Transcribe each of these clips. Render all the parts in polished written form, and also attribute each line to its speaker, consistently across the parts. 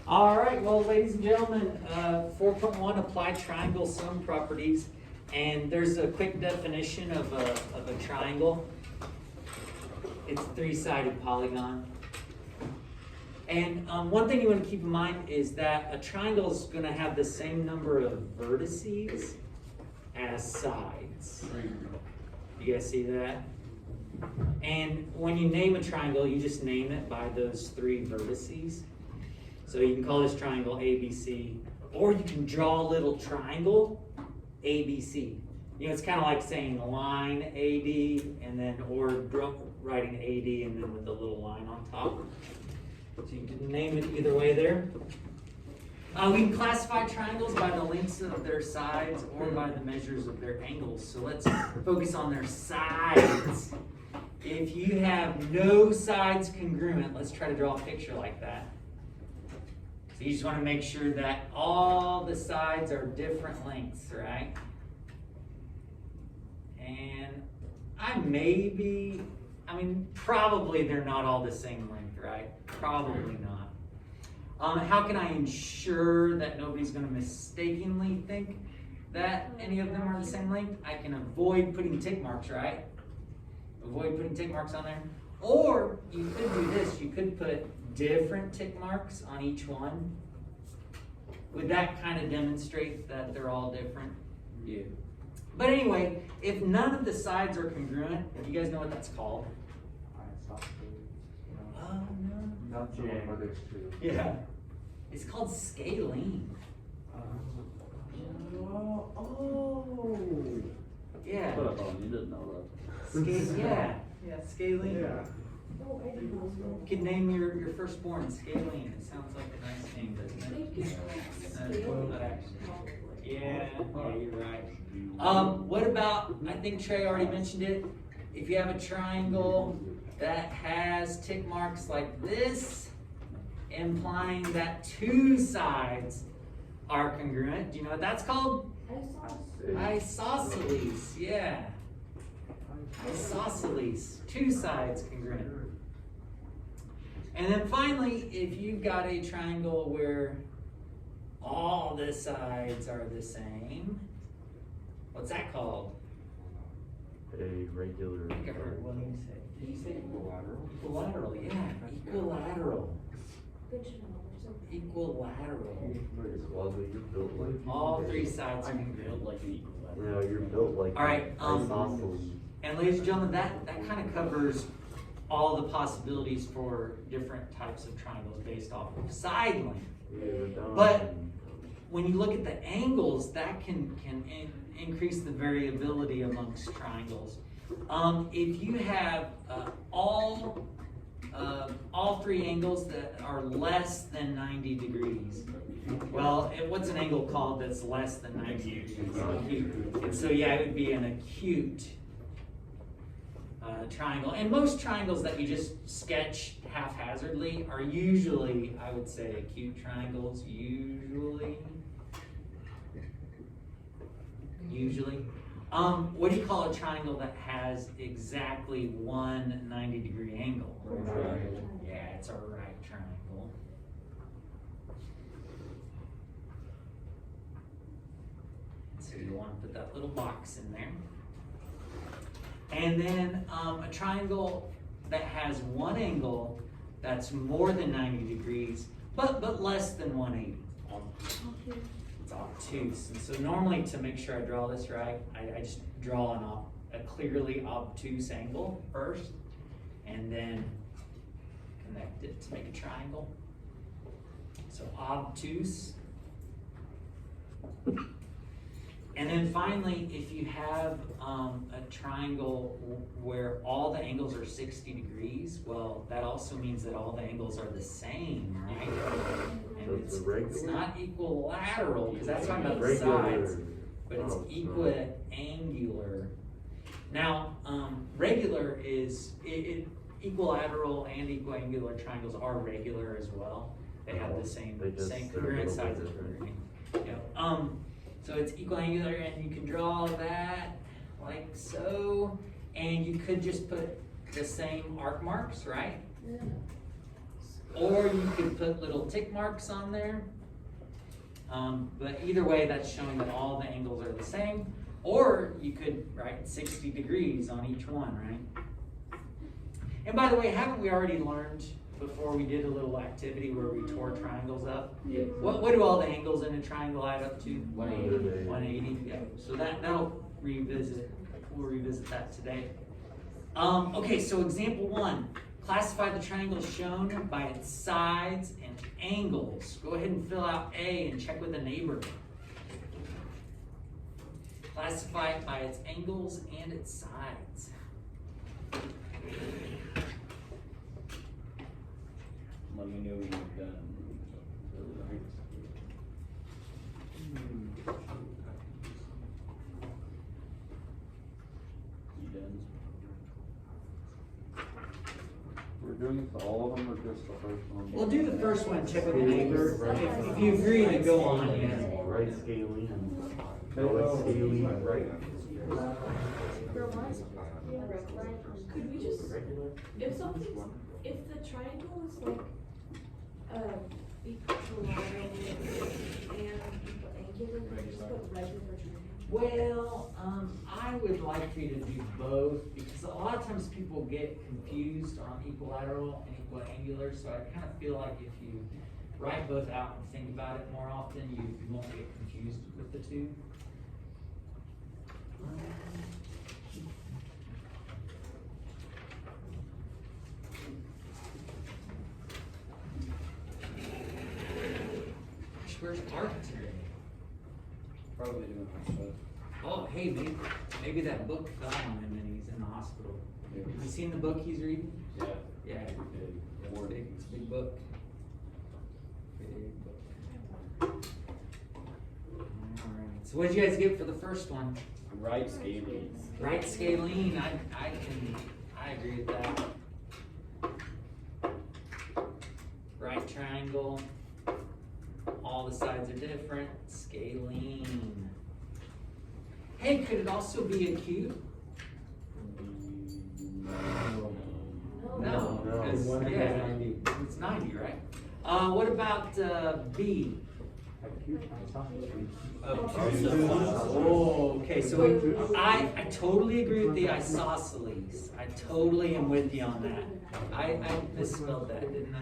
Speaker 1: All right, well, ladies and gentlemen, 4.1 apply triangle sum properties. And there's a quick definition of a triangle. It's a three-sided polygon. And one thing you want to keep in mind is that a triangle is going to have the same number of vertices as sides. You guys see that? And when you name a triangle, you just name it by those three vertices. So you can call this triangle ABC, or you can draw a little triangle ABC. You know, it's kind of like saying line AD, and then, or writing AD and then with a little line on top. So you can name it either way there. We can classify triangles by the lengths of their sides or by the measures of their angles. So let's focus on their sides. If you have no sides congruent, let's try to draw a picture like that. So you just want to make sure that all the sides are different lengths, right? And probably they're not all the same length, right? Probably not. How can I ensure that nobody's going to mistakenly think that any of them are the same length? I can avoid putting tick marks, right? Avoid putting tick marks on there. Or you could do this. You could put different tick marks on each one. Would that kind of demonstrate that they're all different? Yeah. But anyway, if none of the sides are congruent, you guys know what that's called? Oh, no.
Speaker 2: Not the one where there's two.
Speaker 1: Yeah. It's called scalene. Oh. Yeah.
Speaker 3: You didn't know that.
Speaker 1: Yeah, scalene.
Speaker 2: Yeah.
Speaker 1: You could name your firstborn Scalene. It sounds like a nice name, doesn't it? Not actually. Yeah, you're right. What about, I think Trey already mentioned it, if you have a triangle that has tick marks like this, implying that two sides are congruent. Do you know what that's called? Isosceles, yeah. Isosceles, two sides congruent. And then finally, if you've got a triangle where all the sides are the same, what's that called?
Speaker 4: A regular.
Speaker 1: I think I heard what did you say? Did you say equilateral? Equilateral, yeah. Equilateral. Equilateral.
Speaker 4: You're built like.
Speaker 1: All three sides are
Speaker 3: I'm
Speaker 1: congruent.
Speaker 3: built like an equal.
Speaker 4: Yeah, you're built like.
Speaker 1: All right,
Speaker 4: isosceles.
Speaker 1: And ladies and gentlemen, that kind of covers all the possibilities for different types of triangles based off of side length.
Speaker 4: Yeah, we're done.
Speaker 1: But when you look at the angles, that can increase the variability amongst triangles. If you have all three angles that are less than 90 degrees, well, what's an angle called that's less than 90 degrees? Acute. And so yeah, it would be an acute triangle. And most triangles that you just sketch haphazardly are usually, I would say, acute triangles. Usually. What do you call a triangle that has exactly one 90-degree angle?
Speaker 3: Right.
Speaker 1: Yeah, it's a right triangle. So you want to put that little box in there. And then a triangle that has one angle that's more than 90 degrees, but less than 180. It's obtuse. And so normally, to make sure I draw this right, I just draw a clearly obtuse angle first, and then connect it to make a triangle. So obtuse. And then finally, if you have a triangle where all the angles are 60 degrees, well, that also means that all the angles are the same, right? And it's not equilateral, because that's talking about the sides, but it's equiangular. Now, regular is, equilateral and equiangular triangles are regular as well. They have the same congruent sides as regular. Yeah. So it's equiangular, and you can draw that like so, and you could just put the same arc marks, right? or you could put little tick marks on there. But either way, that's showing that all the angles are the same. Or you could write 60 degrees on each one, right? And by the way, haven't we already learned before we did a little activity where we tore triangles up?
Speaker 3: Yeah.
Speaker 1: What do all the angles in a triangle add up to?
Speaker 3: 180.
Speaker 1: 180, yeah. So that'll revisit, we'll revisit that today. Okay, so example 1. Classify the triangle shown by its sides and angles. Go ahead and fill out A and check with a neighbor. Classify it by its angles and its sides.
Speaker 3: Let me know when you've done. You done?
Speaker 4: We're doing it for all of them or just the first one?
Speaker 1: We'll do the first one, check with the neighbor. If you agree, then go on, yeah.
Speaker 4: Right scaling and, no, it's scaling and right.
Speaker 2: Could we just, if something's, if the triangle is like, equilateral and equiangular, we just put regular triangle?
Speaker 1: Well, I would like you to do both because a lot of times people get confused on equilateral and equiangular. So I kind of feel like if you write both out and think about it more often, you won't get confused with the two. Gosh, where's Art today?
Speaker 3: Probably doing my stuff.
Speaker 1: Oh, hey, maybe that book fell on him and he's in the hospital.
Speaker 3: Yeah.
Speaker 1: Have you seen the book he's reading?
Speaker 3: Yeah.
Speaker 1: Yeah, it's big, it's a big book. Big book. Alright, so what did you guys get for the first one?
Speaker 3: Right scaling.
Speaker 1: Right scalene, I agree with that. Right triangle, all the sides are different, scalene. Hey, could it also be a cube? No, because, yeah, it's 90, right? What about B? Oh, okay, so I totally agree with the isosceles. I totally am with you on that. I misspelled that, didn't I?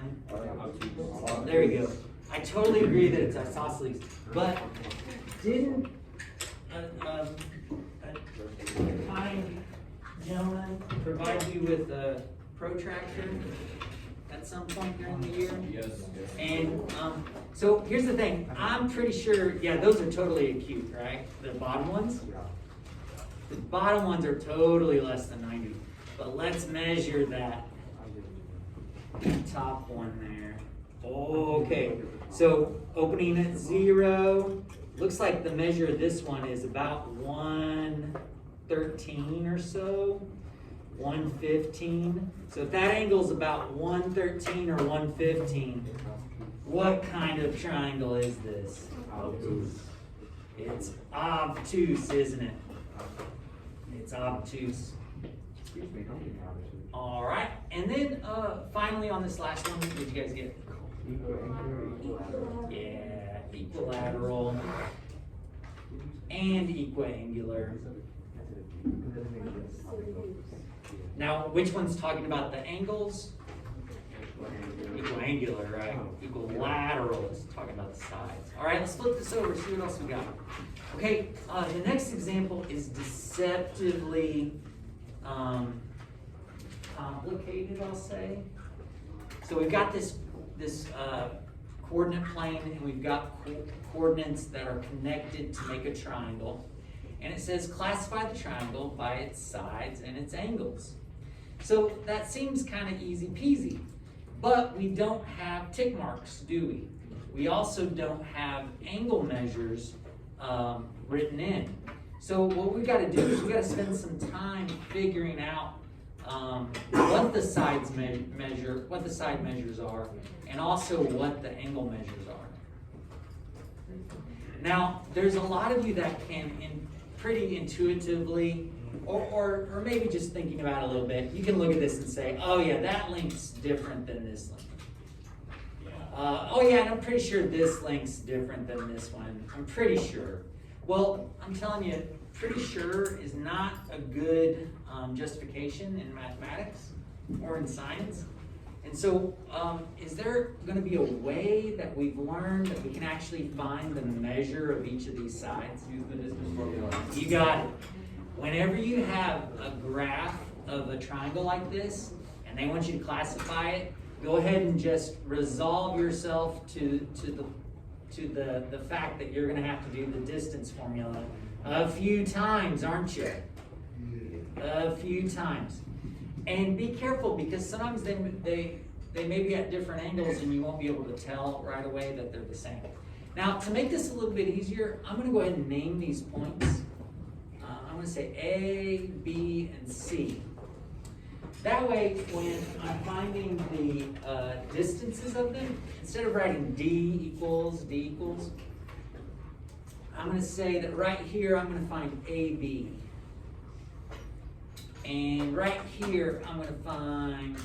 Speaker 1: There we go. I totally agree that it's isosceles, but didn't a kind gentleman provide you with a protractor at some point during the year?
Speaker 3: Yes.
Speaker 1: And so here's the thing, I'm pretty sure, yeah, those are totally acute, right? The bottom ones? The bottom ones are totally less than 90. But let's measure that top one there. Okay, so opening at 0. Looks like the measure of this one is about 113 or so. 115. So if that angle's about 113 or 115, what kind of triangle is this?
Speaker 4: Obtuse.
Speaker 1: It's obtuse, isn't it? It's obtuse. All right, and then finally on this last one, what did you guys get? Yeah, equilateral and equiangular. Now, which one's talking about the angles? Equiangular, right? Equilateral is talking about the sides. All right, let's flip this over, see what else we got. Okay, the next example is deceptively complicated, I'll say. So we've got this coordinate plane, and we've got coordinates that are connected to make a triangle. And it says classify the triangle by its sides and its angles. So that seems kind of easy peasy, but we don't have tick marks, do we? We also don't have angle measures written in. So what we got to do is we got to spend some time figuring out what the sides measure, what the side measures are, and also what the angle measures are. Now, there's a lot of you that can, pretty intuitively, or maybe just thinking about it a little bit, you can look at this and say, oh yeah, that length's different than this length. Oh yeah, and I'm pretty sure this link's different than this one. I'm pretty sure. Well, I'm telling you, pretty sure is not a good justification in mathematics or in science. And so, is there gonna be a way that we've learned that we can actually find the measure of each of these sides?
Speaker 3: Use the distance formula.
Speaker 1: You got it. Whenever you have a graph of a triangle like this, and they want you to classify it, go ahead and just resolve yourself to the fact that you're gonna have to do the distance formula a few times, aren't you? A few times. And be careful, because sometimes they may be at different angles and you won't be able to tell right away that they're the same. Now, to make this a little bit easier, I'm gonna go ahead and name these points. I'm gonna say A, B, and C. That way, when I'm finding the distances of them, instead of writing D equals, I'm gonna say that right here, I'm gonna find AB. And right here, I'm gonna find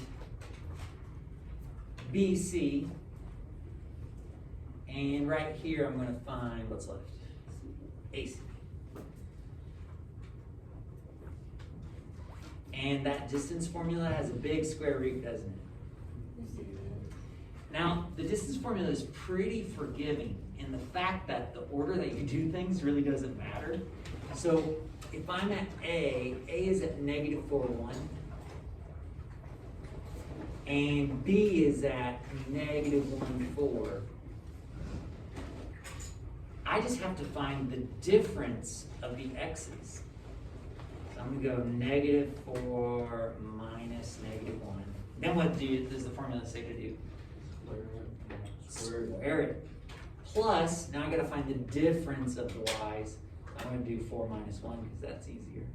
Speaker 1: BC. And right here, I'm gonna find, what's left? AC. And that distance formula has a big square root, doesn't it? Now, the distance formula is pretty forgiving in the fact that the order that you do things really doesn't matter. So if I'm at A is at -4, 1. And B is at -1, 4. I just have to find the difference of the x's. So I'm gonna go -4 minus -1. Then what does the formula say to do? Square it. Plus, now I gotta find the difference of the y's. I'm gonna do 4 minus 1 because that's easier.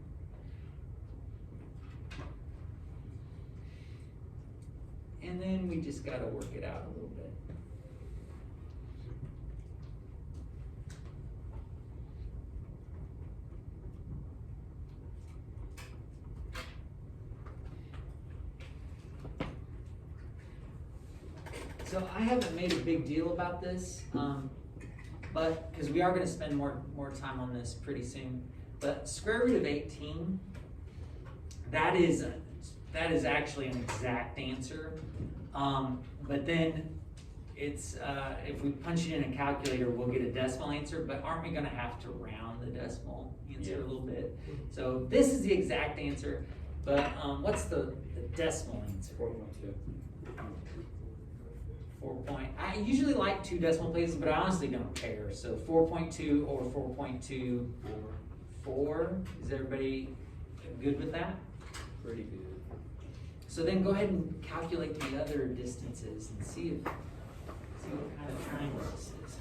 Speaker 1: And then we just gotta work it out a little bit. So I haven't made a big deal about this, but because we are going to spend more time on this pretty soon. But square root of 18, that is actually an exact answer. But then it's if we punch it in a calculator, we'll get a decimal answer. But aren't we going to have to round the decimal answer a little bit? So this is the exact answer. But what's the decimal answer?
Speaker 3: 4.2.
Speaker 1: I usually like 2 decimal places, but I honestly don't care. So 4.2 or 4.24. Is everybody good with that?
Speaker 3: Pretty good.
Speaker 1: So then go ahead and calculate the other distances and see what kind of triangle this is.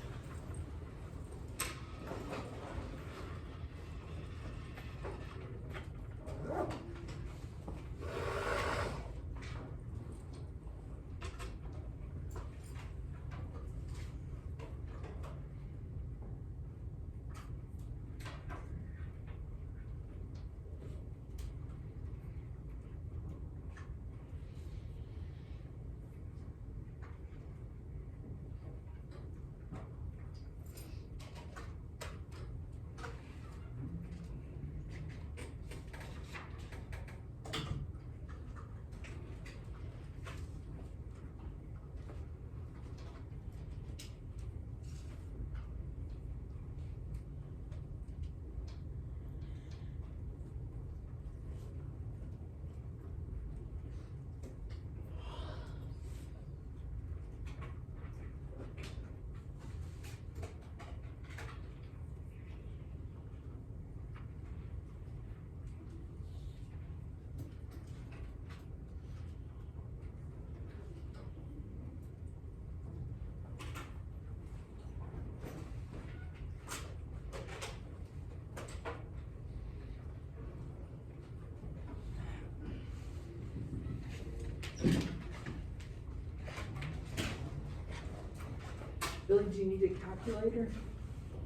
Speaker 1: Billy, do you need a calculator?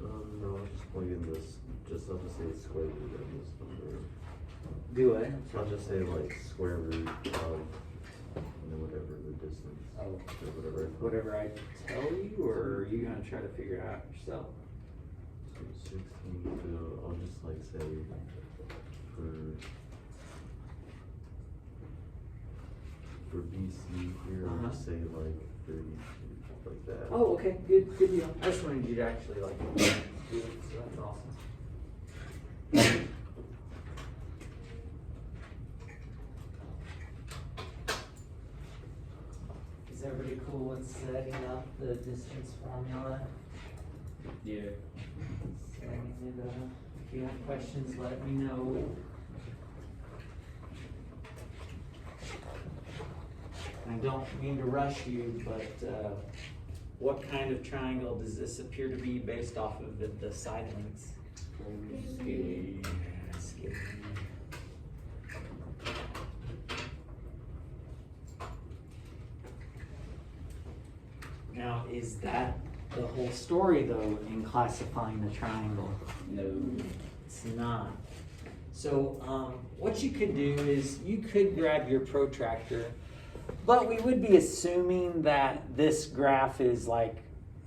Speaker 4: No, I'll just plug in this, I'll just say square root of this number.
Speaker 1: Do it.
Speaker 4: So I'll just say like square root of, and then whatever the distance.
Speaker 3: Oh.
Speaker 4: Or whatever.
Speaker 3: Whatever I tell you, or are you gonna try to figure it out yourself?
Speaker 4: So 16 to, I'll just like say for BC here, I'll just say like 32, like that.
Speaker 3: Oh, okay, good deal. I just wanted you to actually like do it, so that's awesome.
Speaker 1: Is everybody cool with setting up the distance formula?
Speaker 3: Yeah.
Speaker 1: Setting it up. If you have questions, let me know. I don't mean to rush you, but what kind of triangle does this appear to be based off of the side lengths? Skinny. Now, is that the whole story though in classifying a triangle?
Speaker 3: No.
Speaker 1: It's not. So what you could do is you could grab your protractor, but we would be assuming that this graph is like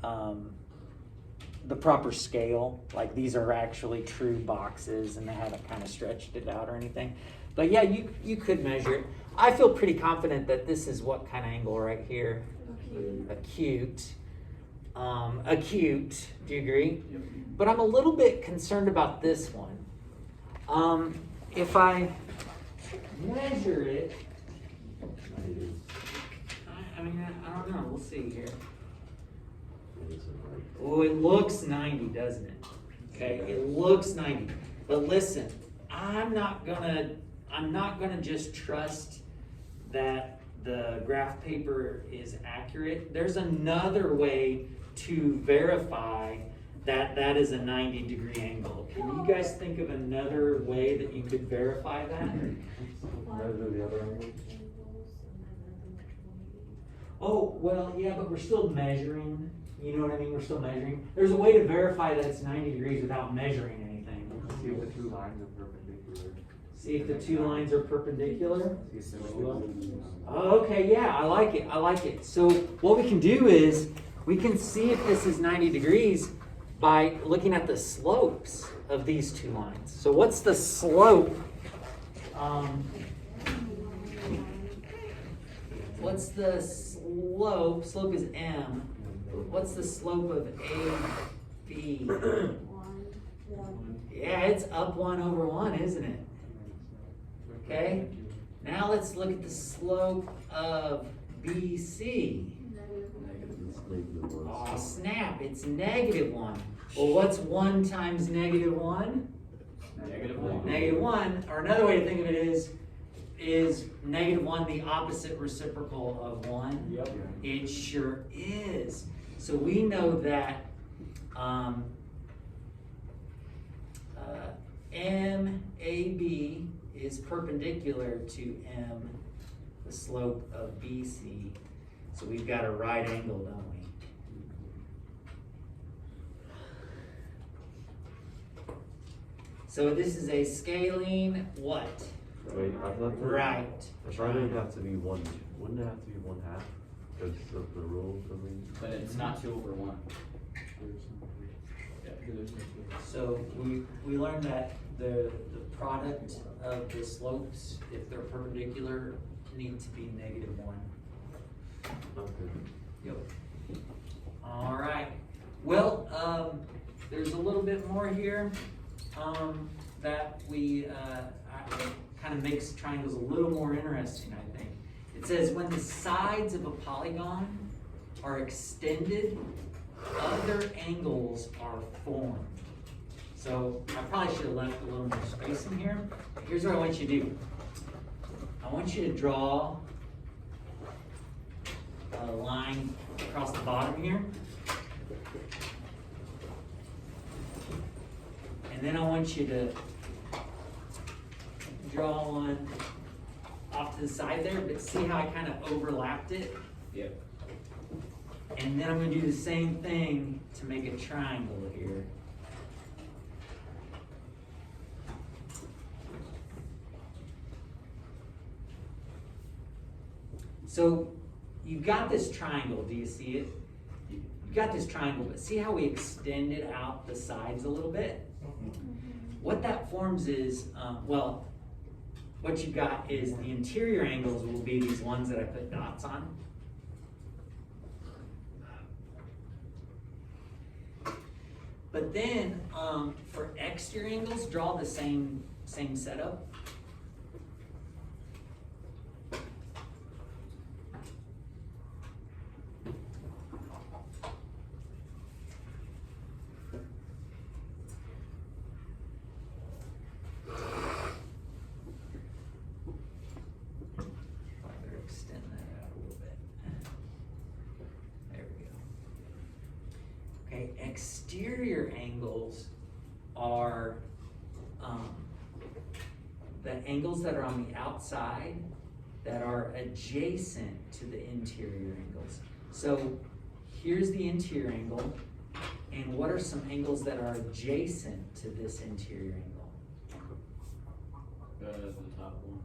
Speaker 1: the proper scale, like these are actually true boxes and they haven't kind of stretched it out or anything. But yeah, you could measure it. I feel pretty confident that this is what kind of angle right here? Acute. Acute, do you agree?
Speaker 3: Yep.
Speaker 1: But I'm a little bit concerned about this one. If I measure it, I mean, I don't know, we'll see here. Oh, it looks 90, doesn't it? Okay, it looks 90. But listen, I'm not gonna just trust that the graph paper is accurate. There's another way to verify that that is a 90-degree angle. Can you guys think of another way that you could verify that?
Speaker 4: Measure the other angle.
Speaker 1: Oh, well, yeah, but we're still measuring. You know what I mean? We're still measuring. There's a way to verify that it's 90 degrees without measuring anything.
Speaker 5: See if the two lines are perpendicular.
Speaker 1: See if the two lines are perpendicular.
Speaker 5: See if they're
Speaker 1: Oh, okay, yeah, I like it. I like it. So what we can do is we can see if this is 90 degrees by looking at the slopes of these two lines. So what's the slope? What's the slope? Slope is M. What's the slope of AB? Yeah, it's up 1 over 1, isn't it? Okay. Now let's look at the slope of BC. Oh, snap, it's -1. Well, what's 1 times -1?
Speaker 3: -1.
Speaker 1: -1, or another way to think of it is -1 the opposite reciprocal of 1?
Speaker 3: Yep.
Speaker 1: It sure is. So we know that MAB is perpendicular to M, the slope of BC. So we've got a right angle, don't we? So this is a scalene what?
Speaker 4: Wait, I thought that.
Speaker 1: Right.
Speaker 4: I thought it'd have to be one, wouldn't it have to be 1/2? Because of the rule for me?
Speaker 3: But it's not 2 over 1.
Speaker 1: So we learned that the product of the slopes, if they're perpendicular, need to be -1.
Speaker 4: Okay.
Speaker 1: Yep. All right. Well, there's a little bit more here that we kind of makes triangles a little more interesting, I think. It says when the sides of a polygon are extended, other angles are formed. So I probably should have left a little more space in here. Here's what I want you to do. I want you to draw a line across the bottom here. And then I want you to draw one off to the side there, but see how I kind of overlapped it?
Speaker 3: Yep.
Speaker 1: And then I'm going to do the same thing to make a triangle here. So you've got this triangle, do you see it? You've got this triangle, but see how we extended out the sides a little bit? What that forms is, well, what you've got is the interior angles will be these ones that I put dots on. But then, for exterior angles, draw the same setup. Better extend that out a little bit. There we go. Okay, exterior angles are the angles that are on the outside that are adjacent to the interior angles. So here's the interior angle, and what are some angles that are adjacent to this interior angle?
Speaker 5: The top one.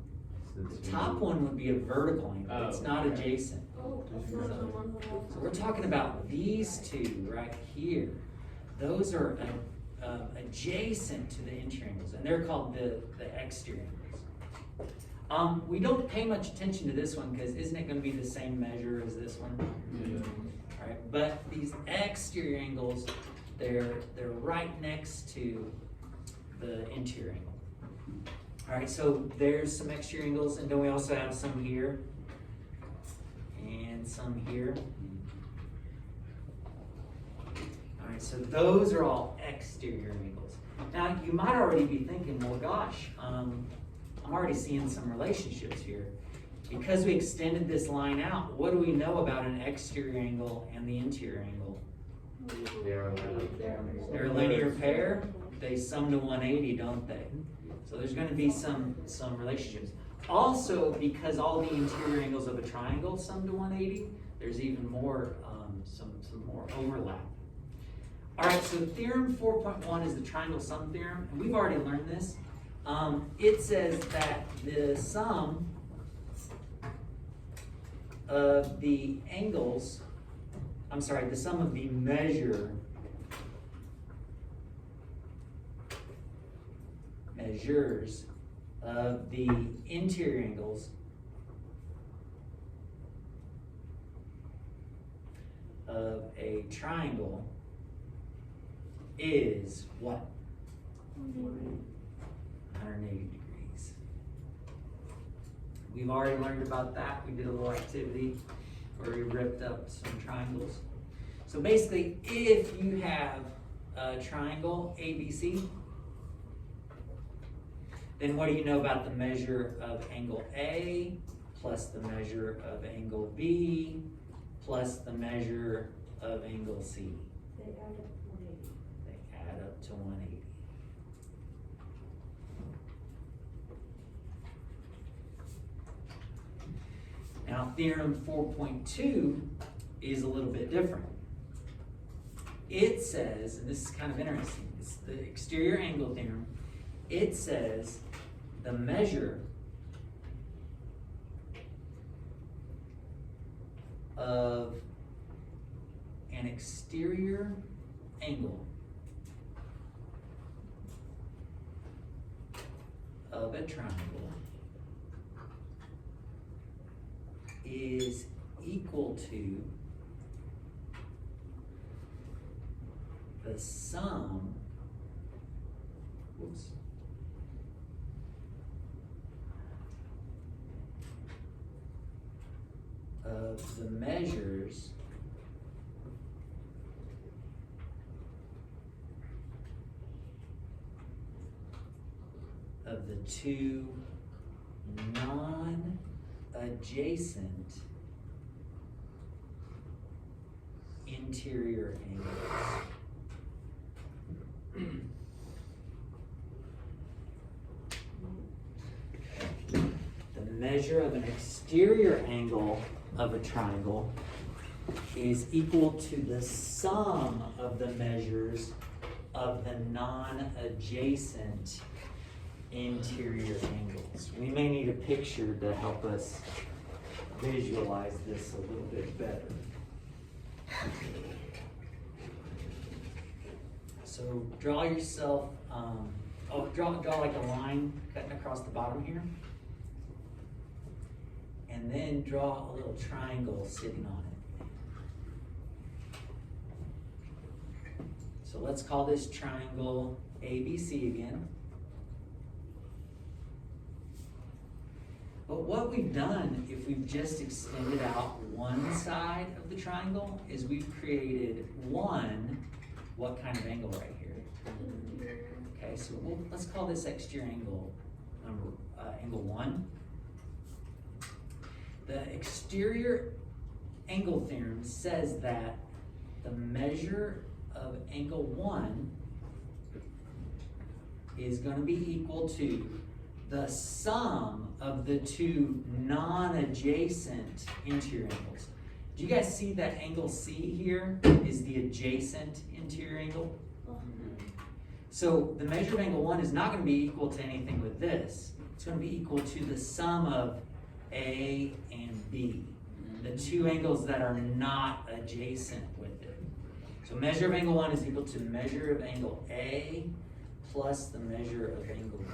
Speaker 1: The top one would be a vertical angle, it's not adjacent.
Speaker 2: Oh, that's not the one that
Speaker 1: So we're talking about these two right here. Those are adjacent to the interior angles, and they're called the exterior angles. We don't pay much attention to this one because isn't it going to be the same measure as this one? All right, but these exterior angles, they're right next to the interior angle. All right, so there's some exterior angles, and then we also have some here and some here. All right, so those are all exterior angles. Now, you might already be thinking, well, gosh, I'm already seeing some relationships here. Because we extended this line out, what do we know about an exterior angle and the interior angle? They're a linear pair. They sum to 180, don't they? So there's going to be some relationships. Also, because all the interior angles of a triangle sum to 180, there's even more, some more overlap. All right, so theorem 4.1 is the triangle sum theorem, and we've already learned this. It says that the sum of the angles, the sum of the measures of the interior angles of a triangle is what? 180 degrees. We've already learned about that. We did a little activity where we ripped up some triangles. So basically, if you have a triangle ABC, then what do you know about the measure of angle A plus the measure of angle B plus the measure of angle C?
Speaker 2: They add up 180.
Speaker 1: They add up to 180. Now, theorem 4.2 is a little bit different. It says, and this is kind of interesting, it's the exterior angle theorem. It says the measure of an exterior angle of a triangle is equal to the sum, of the measures of the two non-adjacent interior angles. The measure of an exterior angle of a triangle is equal to the sum of the measures of the non-adjacent interior angles. We may need a picture to help us visualize this a little bit better. So draw yourself, draw like a line cutting across the bottom here. And then draw a little triangle sitting on it. So let's call this triangle ABC again. But what we've done, if we've just extended out one side of the triangle, is we've created what kind of angle right here? Okay, so let's call this exterior angle angle 1. The exterior angle theorem says that the measure of angle 1 is going to be equal to the sum of the two non-adjacent interior angles. Do you guys see that angle C here is the adjacent interior angle? So the measure of angle 1 is not going to be equal to anything with this. It's going to be equal to the sum of A and B, the two angles that are not adjacent with it. So measure of angle 1 is equal to measure of angle A plus the measure of angle B.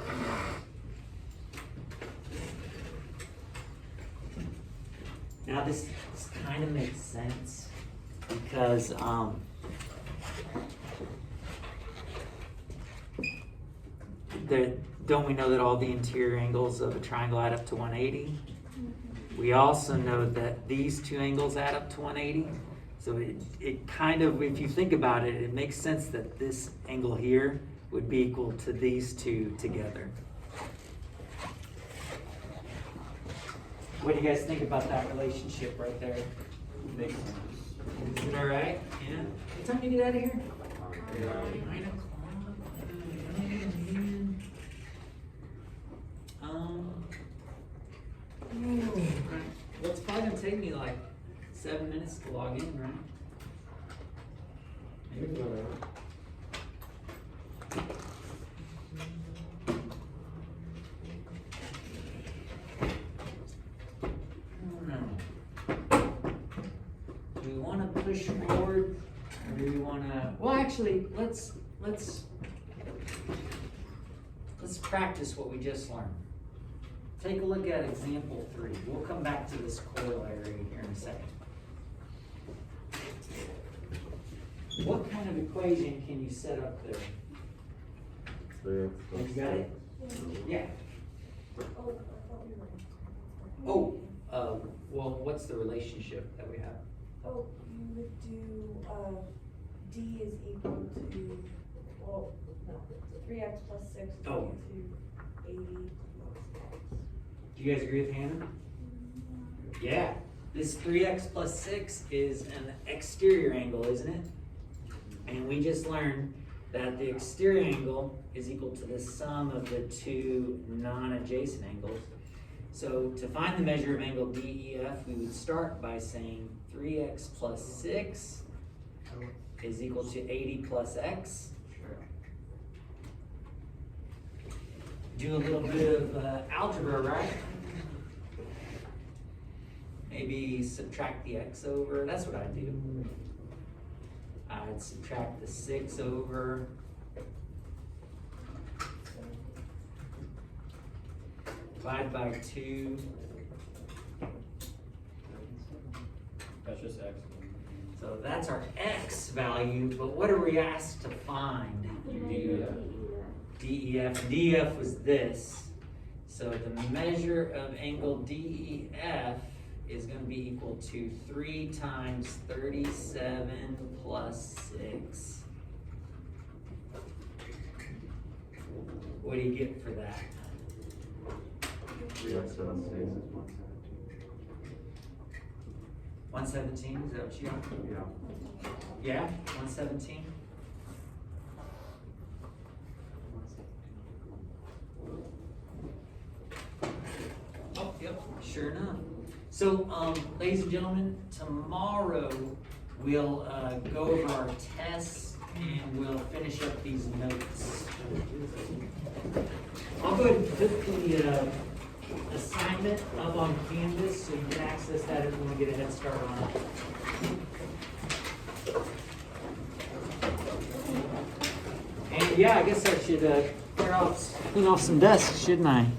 Speaker 1: Now this kind of makes sense because don't we know that all the interior angles of a triangle add up to 180? We also know that these two angles add up to 180. So it kind of, if you think about it, it makes sense that this angle here would be equal to these two together. What do you guys think about that relationship right there?
Speaker 3: Makes sense.
Speaker 1: Is it all right? Yeah. What time do you get out of here? 9 o'clock. Well, it's probably gonna take me like 7 minutes to log in, right? Maybe. Do we want to push forward, or do we want to? Well, actually, let's practice what we just learned. Take a look at example 3. We'll come back to this corollary here in a second. What kind of equation can you set up there?
Speaker 4: 3x plus
Speaker 1: You got it?
Speaker 4: 6.
Speaker 1: Yeah. Oh, well, what's the relationship that we have?
Speaker 2: Oh, you would do, D is equal to, well, no, 3x plus 6 is
Speaker 1: Oh.
Speaker 2: equal to 80 plus x.
Speaker 1: Do you guys agree with Hannah? Yeah. This 3x plus 6 is an exterior angle, isn't it? And we just learned that the exterior angle is equal to the sum of the two non-adjacent angles. So to find the measure of angle DEF, we would start by saying 3x plus 6 is equal to 80 plus x. Do a little bit of algebra, right? Maybe subtract the x over. That's what I do. I'd subtract the 6 over. Divide by 2.
Speaker 3: That's just X.
Speaker 1: So that's our x value, but what are we asked to find? DEF. DEF was this. So the measure of angle DEF is going to be equal to 3 times 37 plus 6. What do you get for that?
Speaker 4: 3x plus 6 is
Speaker 1: 117, is that what you got?
Speaker 4: Yeah.
Speaker 1: Yeah, 117? Oh, yep, sure enough. So, ladies and gentlemen, tomorrow we'll go over our tests and we'll finish up these notes. I'll go ahead and put the assignment up on Canvas, so you can access that if you want to get a head start on it. And yeah, I guess I should clean off some desks, shouldn't I?